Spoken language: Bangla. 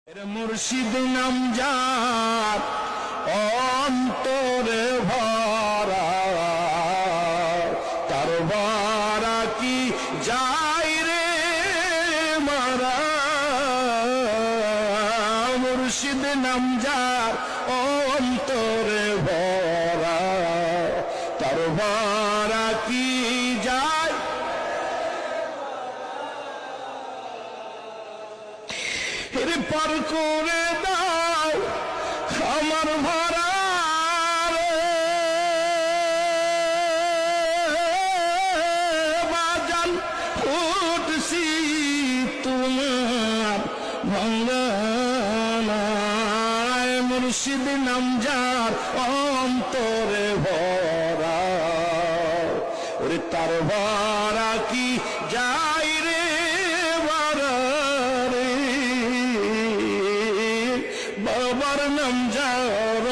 মুর্শিদ নাম যার অন্তরে ভরা, তার ভরা কি যায় রে মারা। মুর্শিদ নাম যার অন্তরে ভরা, তার ভরা কি যায়। পার করে দাও আমার ভরা বাজান, উঠছি তোমার ভাঙানায়। মুর্শিদ নাম যার অন্তরে ভরা, ওরে তার ভরা কি যাই রে ভরা রে। বাবার নাম যার